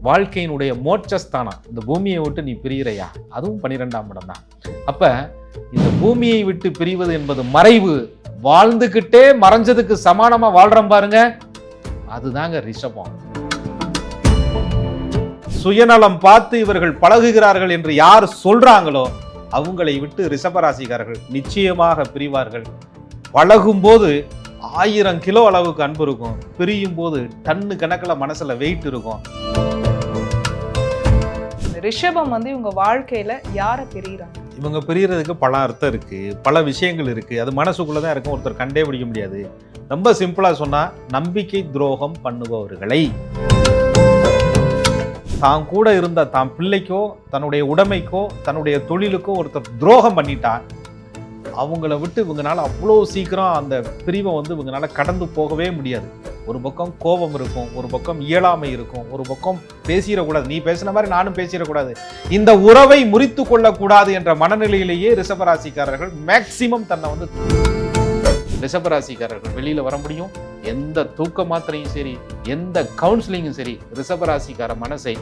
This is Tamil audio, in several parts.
வாழ்க்கையினுடைய மோட்சஸ்தானம். இந்த பூமியை விட்டு நீ பிரியிறையா, அதுவும் 12ஆம் இடம் தான். அப்ப இந்த பூமியை விட்டு பிரிவது என்பது மறைவு. வாழ்ந்துகிட்டே மறைஞ்சதுக்கு சமானமா வாழ்றோம் பாருங்க, அதுதாங்க ரிஷபம். சுயநலம் பார்த்து இவர்கள் பழகுகிறார்கள் என்று யார் சொல்றாங்களோ அவங்களை விட்டு ரிஷபராசிக்காரர்கள் நிச்சயமாக பிரிவார்கள். பழகும் போது 1000 கிலோ அளவுக்கு அன்பு இருக்கும், பிரியும் போது டன்னு கணக்கில் மனசுல வெயிட் இருக்கும். ரிஷபம் இவங்க வாழ்க்கையில யாரை பிரிகிறாங்க? இவங்க பிரியறதுக்கு பல அர்த்தம் இருக்கு, பல விஷயங்கள் இருக்கு. அது மனசுக்குள்ளதான் இருக்கும், ஒருத்தர் கண்டே பிடிக்க முடியாது. ரொம்ப சிம்பிளா சொன்னா, நம்பிக்கை துரோகம் பண்ணுபவர்களை, தான் கூட இருந்த தான் பிள்ளைக்கோ தன்னுடைய உடைமைக்கோ தன்னுடைய தொழிலுக்கோ ஒருத்தர் துரோகம் பண்ணிட்டா அவங்கள விட்டு இவங்கனால அவ்வளோ சீக்கிரம் அந்த பிரிவை இவங்கனால கடந்து போகவே முடியாது. ஒரு பக்கம் கோபம் இருக்கும், ஒரு பக்கம் இயலாமை இருக்கும், ஒரு பக்கம் பேசிடக்கூடாது, நீ பேசின மாதிரி நானும் பேசிடக்கூடாது, இந்த உறவை முறித்து கொள்ளக்கூடாது என்ற மனநிலையிலேயே ரிஷபராசிக்காரர்கள் மேக்சிமம் தன்னை ரிஷபராசிக்காரர்கள் வெளியில வர முடியும். எந்த தூக்க மாத்திரையும் சரி, எந்த கவுன்சிலிங்கும் சரி, ரிஷபராசிக்கார மனசை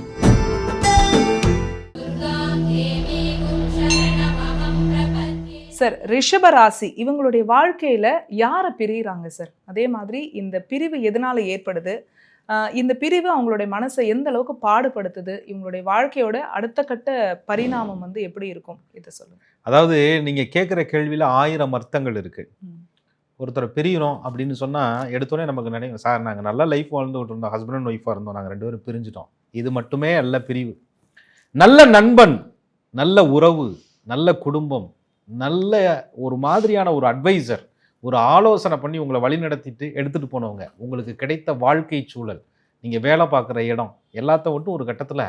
சார், ரிஷபராசி இவங்களுடைய வாழ்க்கையில யாரை பிரிகிறாங்க சார்? அதே மாதிரி இந்த பிரிவு எதனால ஏற்படுது? இந்த பிரிவு அவங்களுடைய மனசை எந்த அளவுக்கு பாடுபடுத்துது? இவங்களுடைய வாழ்க்கையோட அடுத்த கட்ட பரிணாமம் எப்படி இருக்கும், இதை சொல்லுங்க. அதாவது நீங்க கேட்குற கேள்வியில 1000 அர்த்தங்கள் இருக்கு. ஒருத்தரை பிரிகிறோம் அப்படின்னு சொன்னா எடுத்தோடனே நமக்கு நினைக்கும், சார் நாங்கள் நல்லா லைஃப் வாழ்ந்துகிட்டு இருந்தோம், ஹஸ்பண்ட் அண்ட் ஒய்ஃபாக இருந்தோம், நாங்கள் 2 பேரும் பிரிஞ்சிட்டோம். இது மட்டுமே அல்ல பிரிவு. நல்ல நண்பன், நல்ல உறவு, நல்ல குடும்பம், நல்ல ஒரு மாதிரியான ஒரு அட்வைசர், ஒரு ஆலோசனை பண்ணி உங்களை வழி நடத்திட்டு எடுத்துட்டு போனவங்க, உங்களுக்கு கிடைத்த வாழ்க்கை சூழல், நீங்கள் வேலை பார்க்குற இடம், எல்லாத்த விட்டு ஒரு கட்டத்தில்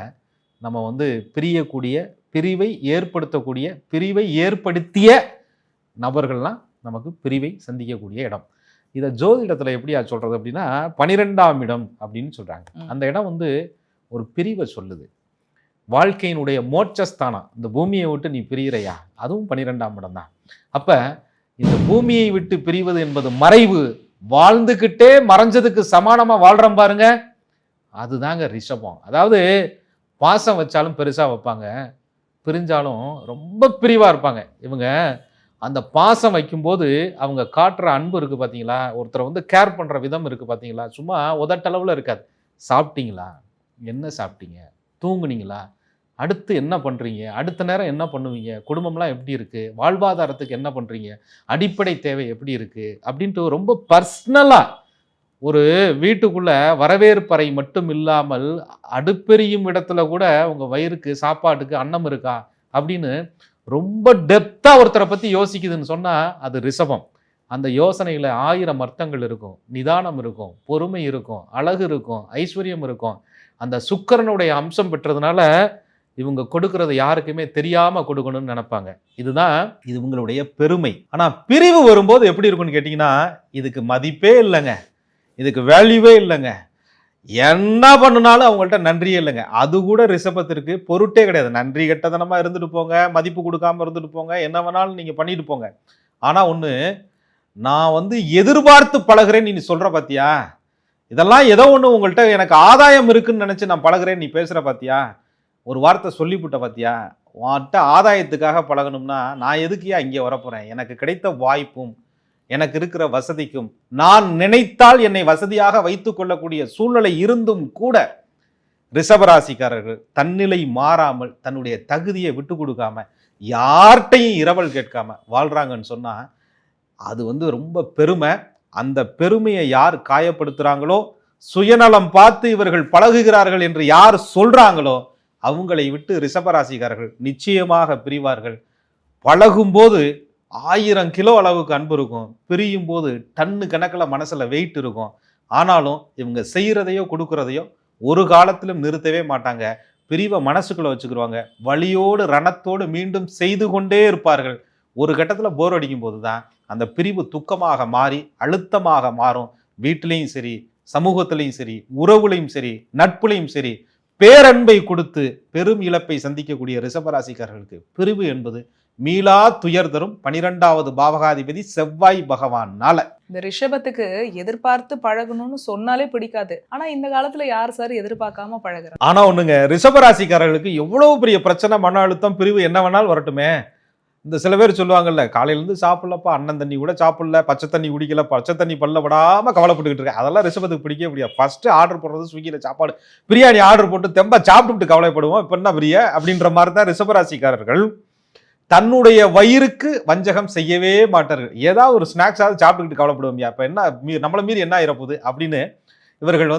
நம்ம பிரியக்கூடிய, பிரிவை ஏற்படுத்தக்கூடிய, பிரிவை ஏற்படுத்திய நபர்கள்லாம் நமக்கு பிரிவை சந்திக்கக்கூடிய இடம். இதை ஜோதிடத்தில் எப்படியா சொல்கிறது அப்படின்னா, 12ஆம் இடம் அப்படின்னு சொல்கிறாங்க. அந்த இடம் ஒரு பிரிவை சொல்லுது. வாழ்க்கையினுடைய மோட்சஸ்தானம். இந்த பூமியை விட்டு நீ பிரியிறையா, அதுவும் 12ஆம் இடம் தான். அப்ப இந்த பூமியை விட்டு பிரிவது என்பது மறைவு. வாழ்ந்துகிட்டே மறைஞ்சதுக்கு சமானமா வாழ்றோம் பாருங்க, அதுதாங்க ரிஷபம். அதாவது பாசம் வச்சாலும் பெருசா வைப்பாங்க, பிரிஞ்சாலும் ரொம்ப பிரிவா இருப்பாங்க. இவங்க அந்த பாசம் வைக்கும்போது அவங்க காட்டுற அன்பு இருக்கு பார்த்தீங்களா, ஒருத்தரை கேர் பண்ற விதம் இருக்கு பார்த்தீங்களா, சும்மா உதட்டளவில் இருக்காது. சாப்பிட்டீங்களா, என்ன சாப்பிட்டீங்க, தூங்குனீங்களா, அடுத்து என்ன பண்ணுறீங்க, அடுத்த நேரம் என்ன பண்ணுவீங்க, குடும்பம்லாம் எப்படி இருக்குது, வாழ்வாதாரத்துக்கு என்ன பண்ணுறீங்க, அடிப்படை தேவை எப்படி இருக்குது அப்படின்ட்டு ரொம்ப பர்சனலாக ஒரு வீட்டுக்குள்ளே வரவேற்பறை மட்டும் இல்லாமல் அடுப்பெரியும் இடத்துல கூட உங்கள் வயிறுக்கு சாப்பாட்டுக்கு அன்னம் இருக்கா அப்படின்னு ரொம்ப டெப்த்தாக ஒருத்தரை பற்றி யோசிக்குதுன்னு சொன்னால் அது ரிஷபம். அந்த யோசனையில் 1000 அர்த்தங்கள் இருக்கும், நிதானம் இருக்கும், பொறுமை இருக்கும், அழகு இருக்கும், ஐஸ்வர்யம் இருக்கும். அந்த சுக்கிரனுடைய அம்சம் பெற்றதுனால இவங்க கொடுக்கறது யாருக்குமே தெரியாம கொடுக்கணும்னு நினைப்பாங்க. இதுதான் இது உங்களுடைய பெருமை. ஆனா பிரிவு வரும்போது எப்படி இருக்கும்னு கேட்டீங்கன்னா, இதுக்கு மதிப்பே இல்லைங்க, இதுக்கு வேல்யூவே இல்லைங்க, என்ன பண்ணுனாலும் அவங்கள்ட்ட நன்றியே இல்லைங்க. அது கூட ரிஷபத்திற்கு பொருட்டே கிடையாது. நன்றி கெட்டதனமா இருந்துட்டு போங்க, மதிப்பு கொடுக்காம இருந்துட்டு போங்க, என்ன வேணாலும் நீங்க பண்ணிட்டு போங்க. ஆனா ஒண்ணு, நான் எதிர்பார்த்து பழகிறேன் நீ சொல்ற பாத்தியா, இதெல்லாம் ஏதோ ஒன்று உங்கள்கிட்ட எனக்கு ஆதாயம் இருக்குன்னு நினச்சி நான் பழகிறேன் நீ பேசுகிற பாத்தியா, ஒரு வார்த்தை சொல்லிவிட்ட பாத்தியா, உன்கிட்ட ஆதாயத்துக்காக பழகணும்னா நான் எதுக்கியா இங்கே வரப்போகிறேன்? எனக்கு கிடைத்த வாய்ப்பும் எனக்கு இருக்கிற வசதிக்கும், நான் நினைத்தால் என்னை வசதியாக வைத்து கொள்ளக்கூடிய சூழ்நிலை இருந்தும் கூட ரிஷபராசிக்காரர்கள் தன்னிலை மாறாமல் தன்னுடைய தகுதியை விட்டு கொடுக்காம யார்கிட்டையும் இரவல் கேட்காம வாழ்கிறாங்கன்னு சொன்னால் அது ரொம்ப பெருமை. அந்த பெருமையை யார் காயப்படுத்துறாங்களோ, சுயநலம் பார்த்து இவர்கள் பழகுகிறார்கள் என்று யார் சொல்றாங்களோ அவங்களை விட்டு ரிஷபராசிக்காரர்கள் நிச்சயமாக பிரிவார்கள். பழகும்போது 1000 கிலோ அளவுக்கு அன்பு இருக்கும், பிரியும் போது டன்னு கணக்கில் மனசுல வெயிட் இருக்கும். ஆனாலும் இவங்க செய்யறதையோ கொடுக்கறதையோ ஒரு காலத்திலும் நிறுத்தவே மாட்டாங்க. பிரிவை மனசுக்குள்ள வச்சுக்கிடுவாங்க. வலியோடு ரணத்தோடு மீண்டும் செய்து கொண்டே இருப்பார்கள். ஒரு கட்டத்தில் போர் அடிக்கும் போது தான் அந்த பிரிவு துக்கமாக மாறி அழுத்தமாக மாறும். வீட்டிலையும் சரி, சமூகத்திலையும் சரி, உறவுலையும் சரி, நட்புலையும் சரி, பேரன்பை கொடுத்து பெரும் இழப்பை சந்திக்கக்கூடிய ரிஷபராசிக்காரர்களுக்கு பிரிவு என்பது மீளா துயர் தரும் 12வது பாவகாதிபதி செவ்வாய் பகவானால. இந்த ரிஷபத்துக்கு எதிர்பார்த்து பழகணும்னு சொன்னாலே பிடிக்காது. ஆனா இந்த காலத்துல யார் சார் எதிர்பார்க்காம பழகுறாங்க? ஆனா ஒண்ணுங்க, ரிஷபராசிக்காரர்களுக்கு எவ்வளவு பெரிய பிரச்சனை, மன அழுத்தம், பிரிவு என்ன வேணாலும் வரட்டுமே. இந்த சில பேர் சொல்லுவாங்கல்ல, காலையில இருந்து சாப்பிடலப்பா, அண்ணன் தண்ணி கூட சாப்பிடல, பச்சை தண்ணி குடிக்கல, பச்சை தண்ணி பல்ல விடாம கவலைப்பட்டுக்கிட்டு இருக்கேன். அதெல்லாம் ரிஷபத்துக்கு பிடிக்கவே முடியாது. ஃபர்ஸ்ட் ஆர்டர் போடுறது ஸ்விக்கியில சாப்பாடு, பிரியாணி ஆர்டர் போட்டு தெம்பா சாப்பிட்டு கவலைப்படுவோம். இப்ப என்ன பிரியா அப்படின்ற மாதிரி தான் ரிஷபராசிக்காரர்கள் தன்னுடைய வயிறுக்கு வஞ்சகம் செய்யவே மாட்டார்கள். ஏதாவது ஒரு ஸ்நாக்ஸாவது சாப்பிட்டுக்கிட்டு கவலைப்படுவோம். அப்ப என்ன நம்மளை மீறி என்ன ஆயிரப்போகுது அப்படின்னு இவர்கள்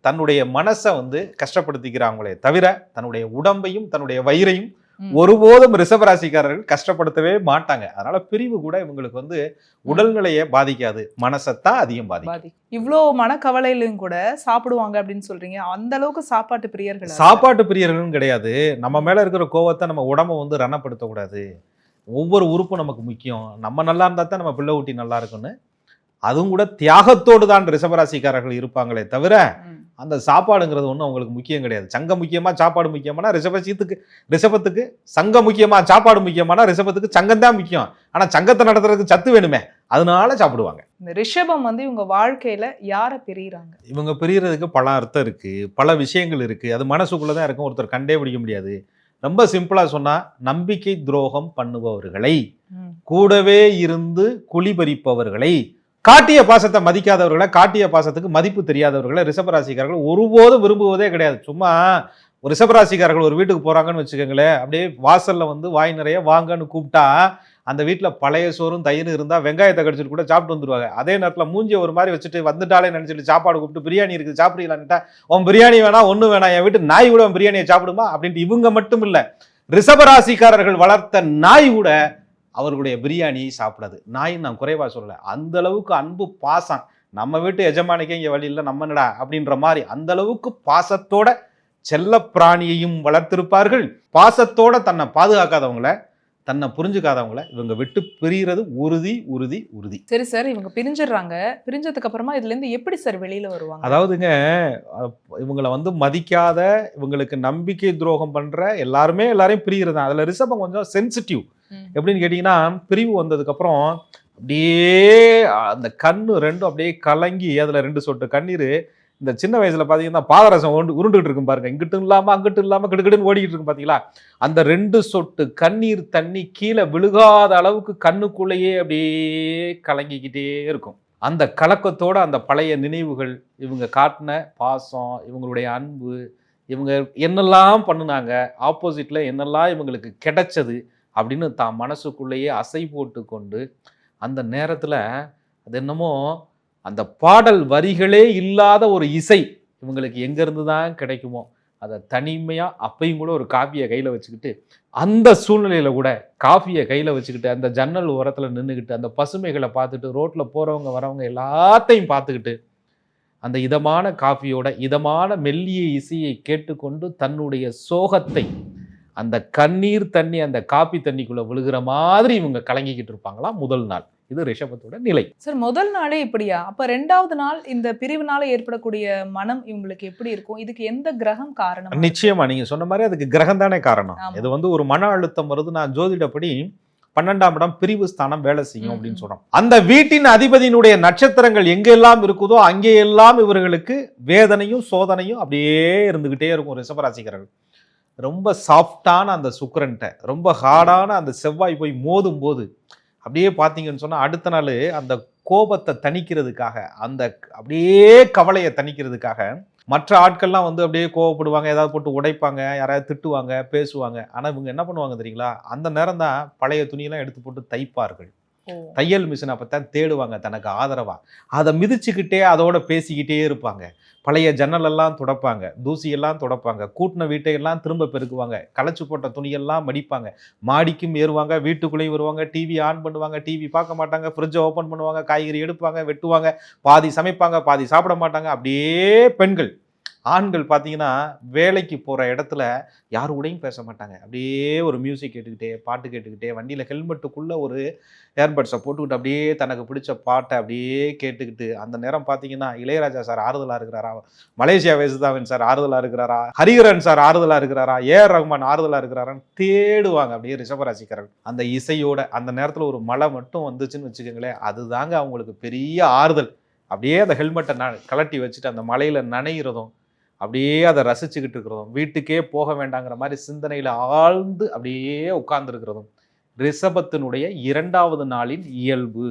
தன்னுடைய மனசை கஷ்டப்படுத்திக்கிறாங்களே தவிர தன்னுடைய உடம்பையும் தன்னுடைய வயிறையும் ஒருபோதும் ரிஷபராசிக்காரர்கள் கஷ்டப்படுத்தவே மாட்டாங்க. அதனால பிரிவு கூட இவங்களுக்கு உடல்நிலையை பாதிக்காது, மனசைத்தான் அதிகம் பாதிக்கும். இவ்வளோ மனக்கவலையிலும் கூட சாப்பிடுவாங்க அப்படின்னு சொல்றீங்க. அந்த அளவுக்கு சாப்பாட்டு பிரியர்கள்? சாப்பாட்டு பிரியர்களும் கிடையாது. நம்ம மேல இருக்கிற கோவத்தை நம்ம உடம்ப ரணப்படுத்தக்கூடாது. ஒவ்வொரு உறுப்பும் நமக்கு முக்கியம். நம்ம நல்லா இருந்தா தான் நம்ம பிள்ளை ஊட்டி நல்லா இருக்குன்னு அதுவும் கூட தியாகத்தோடு தான் ரிஷபராசிக்காரர்கள் இருப்பாங்களே தவிர அந்த சாப்பாடுங்கிறது ஒன்றும் அவங்களுக்கு முக்கியம் கிடையாது. சங்கம் முக்கியமா சாப்பாடு முக்கியமானா ரிஷபத்துக்கு சங்கம் முக்கியமா சாப்பாடு முக்கியமானா ரிஷபத்துக்கு சங்கம் தான் முக்கியம். ஆனா சங்கத்தை நடத்துறதுக்கு சத்து வேணுமே, அதனால சாப்பிடுவாங்க. இந்த ரிஷபம் இவங்க வாழ்க்கையில யாரை பிரியிறாங்க? இவங்க பிரியறதுக்கு பல அர்த்தம் இருக்கு, பல விஷயங்கள் இருக்கு. அது மனசுக்குள்ளதான் இருக்கும், ஒருத்தர் கண்டே பிடிக்க முடியாது. ரொம்ப சிம்பிளா சொன்னா, நம்பிக்கை துரோகம் பண்ணுபவர்களை, கூடவே இருந்து குழி பறிப்பவர்களை, காட்டிய பாசத்தை மதிக்காதவர்களை, காட்டிய பாசத்துக்கு மதிப்பு தெரியாதவர்களை ரிஷபராசிக்காரர்கள் ஒருபோதும் விரும்புவதே கிடையாது. சும்மா ஒரு ரிஷபராசிக்காரர்கள் ஒரு வீட்டுக்கு போறாங்கன்னு வச்சுக்கோங்களேன், அப்படியே வாசல்ல வாய் நிறைய வாங்கன்னு கூப்பிட்டா அந்த வீட்டில் பழைய சோறும் தயிர் இருந்தால் வெங்காயத்தை கடிச்சிட்டு கூட சாப்பிட்டு வந்துருவாங்க. அதே நேரத்தில் மூஞ்சியை ஒரு மாதிரி வச்சுட்டு வந்துட்டாலே நினச்சிட்டு சாப்பாடு கூப்பிட்டு பிரியாணி இருக்குது சாப்பிடலான்ட்டா, உன் பிரியாணி வேணாம் ஒன்றும் வேணாம், என் வீட்டு நாய் கூட பிரியாணியை சாப்பிடுமா அப்படின்ட்டு இவங்க மட்டும் இல்லை, ரிஷபராசிக்காரர்கள் வளர்த்த நாய் கூட அவர்களுடைய பிரியாணியை சாப்பிடாது. நாய் நான் குறைவாக சொல்லலை, அந்த அளவுக்கு அன்பு பாசம். நம்ம வீட்டு எஜமானிக்கே இங்கே வழி இல்லை, நம்ம என்னடா அப்படின்ற மாதிரி அந்த அளவுக்கு பாசத்தோட செல்ல பிராணியையும் வளர்த்திருப்பார்கள். பாசத்தோட தன்னை பாதுகாக்காதவங்கள, தன்னை புரிஞ்சுக்காதவங்கள இவங்க விட்டு பிரிகிறது உறுதி உறுதி உறுதி. சரி சார், இவங்க பிரிஞ்சிடுறாங்க. பிரிஞ்சதுக்கு அப்புறமா இதுல இருந்து எப்படி சார் வெளியில வருவாங்க? அதாவதுங்க, இவங்களை மதிக்காத, இவங்களுக்கு நம்பிக்கை துரோகம் பண்ற எல்லாரையும் பிரிகிறது. அதுல ரிஷபம் கொஞ்சம் சென்சிட்டிவ். எப்படின்னு கேட்டீங்கன்னா, பிரிவு வந்ததுக்கு அப்புறம் அப்படியே அந்த கண்ணு ரெண்டும் அப்படியே கலங்கி அதுல 2 சொட்டு கண்ணீர், இந்த சின்ன வயசுல பாத்தீங்கன்னா பாதரசம் உருண்டுகிட்டு இருக்கும் பாருங்க, இங்கிட்டும் இல்லாம அங்கிட்டும் இல்லாம கிடுக்கிடுன்னு ஓடிக்கிட்டு இருக்கும் பாத்தீங்களா, அந்த 2 சொட்டு கண்ணீர் தண்ணி கீழே விழுகாத அளவுக்கு கண்ணுக்குள்ளேயே அப்படியே கலங்கிக்கிட்டே இருக்கும். அந்த கலக்கத்தோட அந்த பழைய நினைவுகள், இவங்க காட்டின பாசம், இவங்களுடைய அன்பு, இவங்க என்னெல்லாம் பண்ணுனாங்க, ஆப்போசிட்ல என்னெல்லாம் இவங்களுக்கு கிடைச்சது அப்படின்னு தான் மனசுக்குள்ளேயே அசை போட்டு கொண்டு, அந்த நேரத்துல அது என்னமோ அந்த பாடல் வரிகளே இல்லாத ஒரு இசை இவங்களுக்கு எங்கேருந்து தான் கிடைக்குமோ, அதை தனிமையாக அப்பையும் கூட ஒரு காஃபியை கையில் வச்சுக்கிட்டு, அந்த சூழ்நிலையில் கூட காஃபியை கையில் வச்சுக்கிட்டு அந்த ஜன்னல் ஓரத்தில் நின்றுக்கிட்டு அந்த பசுமைகளை பார்த்துட்டு, ரோட்டில் போகிறவங்க வரவங்க எல்லாத்தையும் பார்த்துக்கிட்டு, அந்த இதமான காஃபியோட இதமான மெல்லிய இசையை கேட்டுக்கொண்டு தன்னுடைய சோகத்தை அந்த கண்ணீர் தண்ணி அந்த காப்பி தண்ணிக்குள்ளே விழுகிற மாதிரி இவங்க கலங்கிக்கிட்டு இருப்பாங்களாம் முதல் நாள். இது ரிஷபத்தோட நிலை. சார், முதல் நாளே இப்படியா? அப்ப 2வது நாள் இந்த பிரிவினால ஏற்படக்கூடிய மனம் இவங்களுக்கு எப்படி இருக்கும்? இதுக்கு எந்த கிரகம் காரணம்? நிச்சயமா நீங்க சொன்ன மாதிரி அதுக்கு கிரகம் தானே காரணம். இது ஒரு மன அழுத்தம் வருது. நான் ஜோதிடப்படி 12ஆம் இடம் பிரிவு ஸ்தானம் வேலை செய்யும் அப்படின்னு சொல்றோம். அந்த வீட்டின் அதிபதியினுடைய நட்சத்திரங்கள் எங்கெல்லாம் இருக்குதோ அங்கேயெல்லாம் இவர்களுக்கு வேதனையும் சோதனையும் அப்படியே இருந்துகிட்டே இருக்கும். ரிஷபராசிக்காரர்கள் ரொம்ப சாஃப்டான அந்த சுக்கிரன்ட்ட ரொம்ப ஹார்டான அந்த செவ்வாய் போய் மோதும் போது அப்படியே பார்த்தீங்கன்னு சொன்னால், அடுத்த நாள் அந்த கோபத்தை தணிக்கிறதுக்காக, அந்த அப்படியே கவலையை தணிக்கிறதுக்காக மற்ற ஆட்கள்லாம் அப்படியே கோவப்படுவாங்க, ஏதாவது போட்டு உடைப்பாங்க, யாராவது திட்டுவாங்க, பேசுவாங்க. ஆனால் இவங்க என்ன பண்ணுவாங்க தெரியுங்களா, அந்த நேரம் தான் பழைய துணியெல்லாம் எடுத்து போட்டு தைப்பார்கள். தையல் மிஷினை அப்பத்தான் தேடுவாங்க தனக்கு ஆதரவா. அதை மிதிச்சுக்கிட்டே அதோட பேசிக்கிட்டே இருப்பாங்க. பழைய ஜன்னலெல்லாம் துடைப்பாங்க, தூசியெல்லாம் துடைப்பாங்க, கூட்டின வீட்டையெல்லாம் திரும்ப பெருக்குவாங்க, களைச்சு போட்ட துணியெல்லாம் மடிப்பாங்க, மாடிக்கும் ஏறுவாங்க, வீட்டுக்குள்ளேயும் வருவாங்க, டிவி ஆன் பண்ணுவாங்க, டிவி பார்க்க மாட்டாங்க, ஃப்ரிட்ஜை ஓப்பன் பண்ணுவாங்க, காய்கறி எடுப்பாங்க, வெட்டுவாங்க, பாதி சமைப்பாங்க, பாதி சாப்பிட மாட்டாங்க. அப்படியே பெண்கள் ஆண்கள் பார்த்தீங்கன்னா வேலைக்கு போகிற இடத்துல யாரு கூடயும் பேச மாட்டாங்க. அப்படியே ஒரு மியூசிக் கேட்டுக்கிட்டே, பாட்டு கேட்டுக்கிட்டே, வண்டியில் ஹெல்மெட்டுக்குள்ளே ஒரு ஏர்பட்ஸை போட்டுக்கிட்டு அப்படியே தனக்கு பிடிச்ச பாட்டை அப்படியே கேட்டுக்கிட்டு, அந்த நேரம் பார்த்தீங்கன்னா இளையராஜா சார் ஆறுதலாக இருக்கிறாரா, மலேசியா வேசுதாவின் சார் ஆறுதலாக இருக்கிறாரா, ஹரிஹரன் சார் ஆறுதலாக இருக்கிறாரா, ஏஆர் ரஹ்மான் ஆறுதலாக இருக்கிறாரான்னு தேடுவாங்க அப்படியே ரிஷபராசிக்காரர்கள். அந்த இசையோட அந்த நேரத்தில் ஒரு மழை மட்டும் வந்துச்சுன்னு வச்சுக்கோங்களேன், அதுதாங்க அவங்களுக்கு பெரிய ஆறுதல். அப்படியே அந்த ஹெல்மெட்டை கலட்டி வச்சுட்டு அந்த மலையில் நனைகிறதும், அப்படியே அதை ரசிச்சுக்கிட்டு இருக்கிறதும், வீட்டுக்கே போக வேண்டாங்கிற மாதிரி சிந்தனையில் ஆழ்ந்து அப்படியே உட்கார்ந்துருக்கிறதும் ரிஷபத்தினுடைய 2வது நாளின் இயல்பு.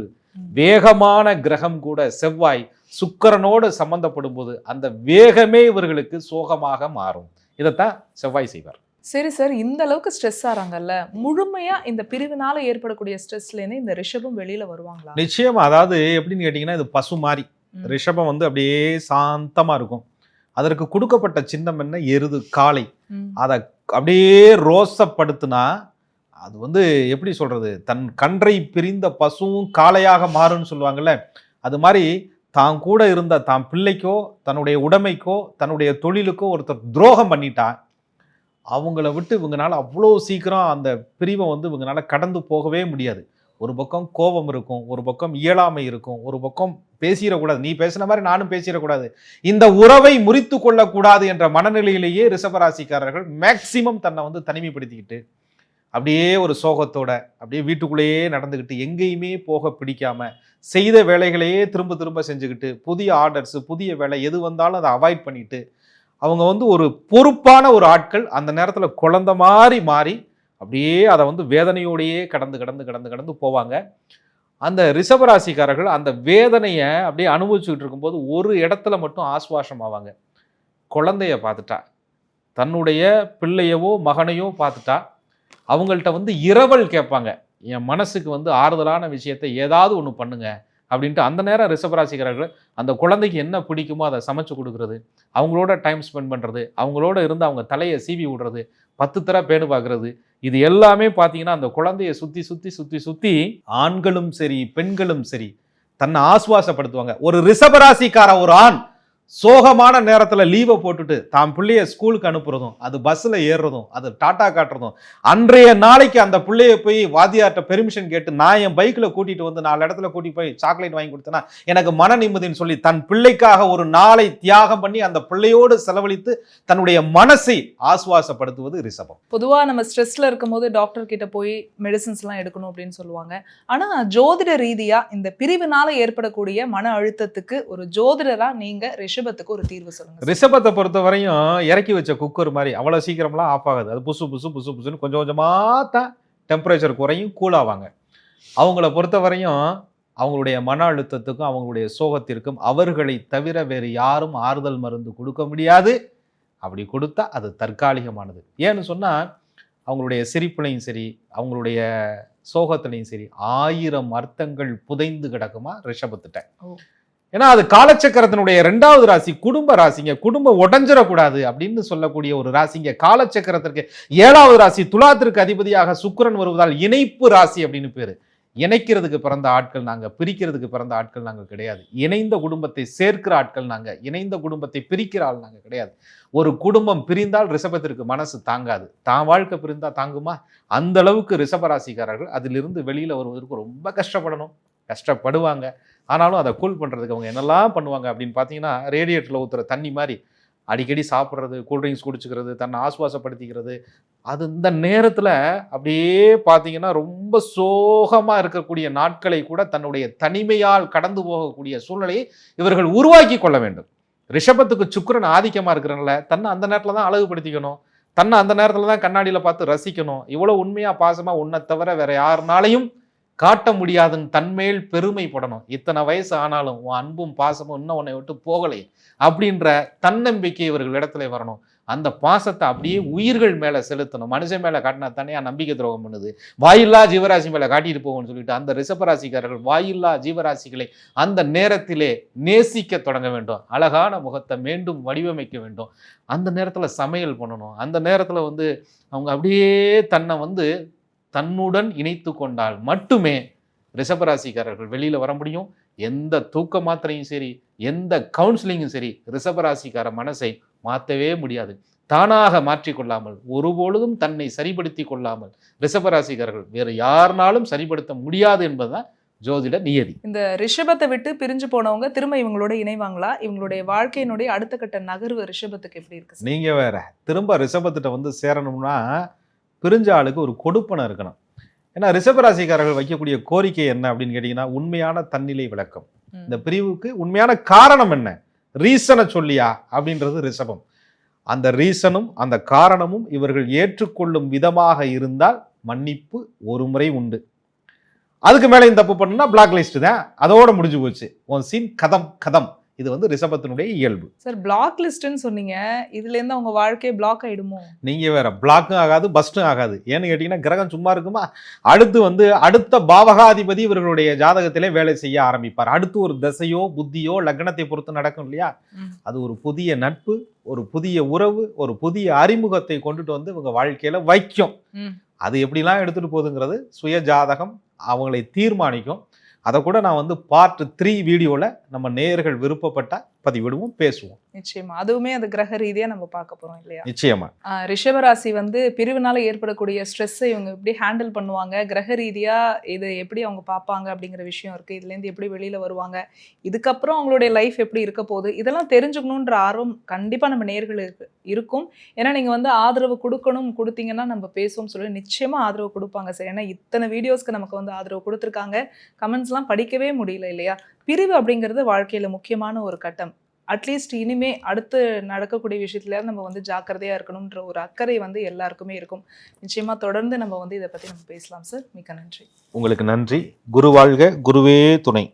வேகமான கிரகம் கூட செவ்வாய் சுக்கிரனோடு சம்பந்தப்படும் போது அந்த வேகமே இவர்களுக்கு சோகமாக மாறும். இதைத்தான் செவ்வாய் செய்வார். சரி சார், இந்த அளவுக்கு ஸ்ட்ரெஸ் ஆறாங்கல்ல, முழுமையா இந்த பிரிவினால ஏற்படக்கூடிய ஸ்ட்ரெஸ்ல இருந்து இந்த ரிஷபம் வெளியில வருவாங்களா? நிச்சயமா. அதாவது எப்படின்னு கேட்டீங்கன்னா, இது பசு மாதிரி. ரிஷபம் வந்து அப்படியே சாந்தமா இருக்கும். அதற்கு கொடுக்கப்பட்ட சின்னம் என்ன? எருது, காளை. அதை அப்படியே ரோசப்படுத்தினா அது வந்து எப்படி சொல்றது, தன் கன்றை பிரிந்த பசுவும் காளையாக மாறும்னு சொல்லுவாங்கல்ல, அது மாதிரி தான் கூட இருந்த தான் பிள்ளைக்கோ தன்னுடைய உடைமைக்கோ தன்னுடைய தொழிலுக்கோ ஒருத்தர் துரோகம் பண்ணிட்டா அவங்கள விட்டு இவங்கனால அவ்வளோ சீக்கிரம் அந்த பிரிவை வந்து இவங்கனால கடந்து போகவே முடியாது. ஒரு பக்கம் கோபம் இருக்கும், ஒரு பக்கம் இயலாமை இருக்கும், ஒரு பக்கம் பேசிடக்கூடாது, நீ பேசின மாதிரி நானும் பேசிடக்கூடாது, இந்த உறவை முறித்து கொள்ளக்கூடாது என்ற மனநிலையிலேயே ரிஷபராசிக்காரர்கள் மேக்சிமம் தன்னை வந்து தனிமைப்படுத்திக்கிட்டு அப்படியே ஒரு சோகத்தோட அப்படியே வீட்டுக்குள்ளேயே நடந்துக்கிட்டு எங்கேயுமே போக பிடிக்காம செய்த வேலைகளையே திரும்ப திரும்ப செஞ்சுக்கிட்டு புதிய ஆர்டர்ஸ் புதிய வேலை எது வந்தாலும் அதை அவாய்ட் பண்ணிட்டு அவங்க வந்து ஒரு பொறுப்பான ஒரு ஆட்கள் அந்த நேரத்தில் குழந்தை மாதிரி மாறி அப்படியே அதை வந்து வேதனையோடையே கடந்து போவாங்க. அந்த ரிஷபராசிக்காரர்கள் அந்த வேதனையை அப்படியே அனுபவிச்சுக்கிட்டு இருக்கும்போது ஒரு இடத்துல மட்டும் ஆஸ்வாசம் ஆவாங்க. குழந்தைய பார்த்துட்டா, தன்னுடைய பிள்ளையவோ மகனையோ பார்த்துட்டா அவங்கள்ட்ட வந்து இரவல் கேட்பாங்க, என் மனசுக்கு வந்து ஆறுதலான விஷயத்தை ஏதாவது ஒன்று பண்ணுங்க அப்படின்ட்டு. அந்த நேரம் ரிஷபராசிக்காரர்கள் அந்த குழந்தைக்கு என்ன பிடிக்குமோ அதை சமைச்சு கொடுக்குறது, அவங்களோட டைம் ஸ்பெண்ட் பண்ணுறது, அவங்களோட இருந்து அவங்க தலையை சீவி விடுறது, 10 தர பேணு பார்க்குறது, இது எல்லாமே பார்த்தீங்கன்னா அந்த குழந்தைய சுற்றி ஆண்களும் சரி பெண்களும் சரி தன்னை ஆசுவாசப்படுத்துவாங்க. ஒரு ரிஷபராசிக்கார ஒரு ஆண் சோகமான நேரத்தில் லீவை போட்டுட்டு தான் பிள்ளைய ஸ்கூலுக்கு அனுப்புறதும், அது பஸ்ஸில் ஏறுறதும், அது டாட்டா காட்டுறதும், அன்றைய நாளைக்கு அந்த பிள்ளைய போய் வாத்தியார்ட்ட பெர்மிஷன் கேட்டு நான் என் பைக்கில் கூட்டிகிட்டு வந்து 4 இடத்துல கூட்டிட்டு போய் சாக்லேட் வாங்கி கொடுத்தேன்னா எனக்கு மன நிம்மதின்னு சொல்லி தன் பிள்ளைக்காக ஒரு நாளை தியாகம் பண்ணி அந்த பிள்ளையோடு செலவழித்து தன்னுடைய மனசை ஆசுவாசப்படுத்துவது ரிஷபம். பொதுவாக நம்ம ஸ்ட்ரெஸ்ல இருக்கும் போது டாக்டர் கிட்ட போய் மெடிசின்ஸ்லாம் எடுக்கணும் அப்படின்னு சொல்லுவாங்க. ஆனால் ஜோதிட ரீதியாக இந்த பிரிவினால ஏற்படக்கூடிய மன அழுத்தத்துக்கு ஒரு ஜோதிடரா நீங்க ரிஷபத்துக்கு ஒரு தீர்வு சொல்லுங்க. ரிஷபத்தை பொறுத்த வரையும் இறக்கி வச்ச குக்கர் மாதிரி அவ்வளோ சீக்கிரம்லாம் ஆஃப் ஆகாது. அது புசுன்னு கொஞ்சம் கொஞ்சமாக தான் டெம்பரேச்சர் குறையும், கூலாவாங்க. அவங்கள பொறுத்த வரையும் அவங்களுடைய மன அழுத்தத்துக்கும் அவங்களுடைய சோகத்திற்கும் அவர்களை தவிர வேறு யாரும் ஆறுதல் மருந்து கொடுக்க முடியாது. அப்படி கொடுத்தா அது தற்காலிகமானது. ஏன்னு சொன்னால் அவங்களுடைய சிரிப்புலையும் சரி அவங்களுடைய சோகத்துலையும் சரி 1000 அர்த்தங்கள் புதைந்து கிடக்குமா ரிஷபத்திட்ட. ஏன்னா அது காலச்சக்கரத்தினுடைய 2வது ராசி, குடும்ப ராசிங்க. குடும்பம் உடஞ்சிடக்கூடாது அப்படின்னு சொல்லக்கூடிய ஒரு ராசிங்க. காலச்சக்கரத்திற்கு 7வது ராசி துலாத்திற்கு அதிபதியாக சுக்கிரன் வருவதால் இணைப்பு ராசி அப்படின்னு பேரு. இணைக்கிறதுக்கு பிறந்த ஆட்கள் நாங்கள், பிரிக்கிறதுக்கு பிறந்த ஆட்கள் நாங்கள் கிடையாது. இணைந்த குடும்பத்தை சேர்க்கிற ஆட்கள் நாங்கள், இணைந்த குடும்பத்தை பிரிக்கிற ஆள் நாங்கள் கிடையாது. ஒரு குடும்பம் பிரிந்தால் ரிஷபத்திற்கு மனசு தாங்காது. தான் வாழ்க்கை பிரிந்தா தாங்குமா? அந்த அளவுக்கு ரிஷபராசிக்காரர்கள் அதிலிருந்து வெளியில் வருவதற்கு ரொம்ப கஷ்டப்படுவாங்க. ஆனாலும் அதை கூல் பண்ணுறதுக்கு அவங்க என்னெல்லாம் பண்ணுவாங்க அப்படின்னு பார்த்தீங்கன்னா, ரேடியேட்டரில் ஊற்றுற தண்ணி மாதிரி அடிக்கடி சாப்பிட்றது, கூல்ட்ரிங்க்ஸ் குடிச்சுக்கிறது, தன்னை ஆசுவாசப்படுத்திக்கிறது. அது இந்த நேரத்தில் அப்படியே பார்த்தீங்கன்னா ரொம்ப சோகமாக இருக்கக்கூடிய நாட்களை கூட தன்னுடைய தனிமையால் கடந்து போகக்கூடிய சூழ்நிலையை இவர்கள் உருவாக்கி கொள்ள வேண்டும். ரிஷபத்துக்கு சுக்கிரன் ஆதிக்கமாக இருக்கிறனால தன்னை அந்த நேரத்தில் தான் அழகுபடுத்திக்கணும், தன்னை அந்த நேரத்தில் தான் கண்ணாடியில் பார்த்து ரசிக்கணும். இவ்வளோ உண்மையாக பாசமாக உன்னை தவிர வேற யாருனாலையும் காட்ட முடியாதுன்னு தன்மேல் பெருமைப்படணும். இத்தனை வயசு ஆனாலும் உன் அன்பும் பாசமும் இன்னும் உன்னை விட்டு போகலை அப்படின்ற தன்னம்பிக்கை இவர்கள் இடத்துல வரணும். அந்த பாசத்தை அப்படியே உயிர்கள் மேலே செலுத்தணும். மனுஷன் மேலே காட்டினா தனியாக நம்பிக்கை துரோகம் பண்ணுது, வாயில்லா ஜீவராசி மேலே காட்டிட்டு போகும்னு சொல்லிட்டு அந்த ரிஷபராசிக்காரர்கள் வாயில்லா ஜீவராசிகளை அந்த நேரத்திலே நேசிக்க தொடங்க வேண்டும். அழகான முகத்தை மீண்டும் வடிவமைக்க வேண்டும். அந்த நேரத்தில் சமையல் பண்ணணும். அந்த நேரத்தில் வந்து அவங்க அப்படியே தன்னை வந்து தன்னுடன் இணைத்து கொண்டால் மட்டுமே ரிஷபராசிக்காரர்கள் வெளியில் வர முடியும். எந்த தூக்க மாத்திரையும் சரி, எந்த கவுன்சிலிங்கும் சரி, ரிஷபராசிக்கார மனசை மாற்றவே முடியாது. தானாக மாற்றிக்கொள்ளாமல், ஒருபொழுதும் தன்னை சரிப்படுத்தி கொள்ளாமல் ரிஷபராசிக்காரர்கள் வேறு யாருனாலும் சரிப்படுத்த முடியாது என்பதுதான் ஜோதிட நியதி. இந்த ரிஷபத்தை விட்டு பிரிஞ்சு போனவங்க திரும்ப இவங்களோட இணைவாங்களா? இவங்களுடைய வாழ்க்கையினுடைய அடுத்த கட்ட நகர்வு ரிஷபத்துக்கு எப்படி இருக்கு சார்? நீங்க வேற திரும்ப ரிஷபத்திட்ட வந்து சேரணும்னா பிரிஞ்ச ஆளுக்கு ஒரு கொடுப்பனை இருக்கணும். ஏன்னா ரிஷபராசிக்காரர்கள் வைக்கக்கூடிய கோரிக்கை என்ன அப்படின்னு கேட்டீங்கன்னா, உண்மையான தன்னிலை விளக்கம். இந்த பிரிவுக்கு உண்மையான காரணம் என்ன, ரீசனை சொல்லியா அப்படின்றது ரிஷபம். அந்த ரீசனும் அந்த காரணமும் இவர்கள் ஏற்றுக்கொள்ளும் விதமாக இருந்தால் மன்னிப்பு ஒரு முறை உண்டு. அதுக்கு மேலே இந்த தப்பு பண்ணுனா பிளாக் லிஸ்ட் தான், அதோட முடிஞ்சு போச்சு. உன் சீன் கதம் கதம். இது வந்து ரிஷபத்தினுடைய இயல்பு. சார் பிளாக் லிஸ்ட்னு சொன்னீங்க, இதுல இருந்து அவங்க வாழ்க்கையை பிளாக் ஆயிடுமோ? நீங்க வேற, பிளாக்கும் ஆகாது பஸ்டும் ஆகாது. ஏன்னு கேட்டீங்கன்னா கிரகம் சும்மா இருக்குமா? அடுத்து வந்து அடுத்த பாவகாதிபதி இவர்களுடைய ஜாதகத்திலே வேலை செய்ய ஆரம்பிப்பார். அடுத்து ஒரு தசையோ புத்தியோ லக்னத்தை பொறுத்து நடக்கும் இல்லையா? அது ஒரு புதிய நட்பு, ஒரு புதிய உறவு, ஒரு புதிய அறிமுகத்தை கொண்டுட்டு வந்து இவங்க வாழ்க்கையில வைக்கும். அது எப்படிலாம் எடுத்துட்டு போகுதுங்கிறது சுய ஜாதகம் அவங்களை தீர்மானிக்கும். அதை கூட நான் வந்து பார்ட் 3 வீடியோவில் நம்ம நேயர்கள் விருப்பப்பட்டா பதிவிடுவோம், பேசுவோம். நிச்சயமா, அதுவுமே அது கிரக ரீதியா நம்ம பார்க்க போறோம் இல்லையா? நிச்சயமா. ரிஷபராசி வந்து பிரிவினால ஏற்படக்கூடிய ஸ்ட்ரெஸ்ஸை இவங்க எப்படி ஹேண்டில் பண்ணுவாங்க, கிரக ரீதியா இது எப்படி அவங்க பார்ப்பாங்க அப்படிங்கிற விஷயம் இருக்கு. இதுல இருந்து எப்படி வெளியில வருவாங்க, இதுக்கப்புறம் அவங்களுடைய லைஃப் எப்படி இருக்க போகுது, இதெல்லாம் தெரிஞ்சுக்கணுன்ற ஆர்வம் கண்டிப்பா நம்ம நேயர்களுக்கு இருக்கும். ஏன்னா நீங்க வந்து ஆதரவு கொடுத்தீங்கன்னா நம்ம பேசுவோம் சொல்லி நிச்சயமா ஆதரவு கொடுப்பாங்க சார். ஏன்னா இத்தனை வீடியோஸ்க்கு நமக்கு வந்து ஆதரவு கொடுத்துருக்காங்க. கமெண்ட்ஸ்லாம் படிக்கவே முடியல இல்லையா? பிரிவு அப்படிங்கிறது வாழ்க்கையில முக்கியமான ஒரு கட்டம். அட்லீஸ்ட் இனிமே அடுத்து நடக்கக்கூடிய விஷயத்துல நம்ம வந்து ஜாக்கிரதையா இருக்கணும்ன்ற ஒரு அக்கறை வந்து எல்லாருக்குமே இருக்கும். நிச்சயமா தொடர்ந்து நம்ம வந்து இதை பத்தி நம்ம பேசலாம் சார். மிக்க நன்றி. உங்களுக்கு நன்றி. குரு வாழ்க, குருவே துணை.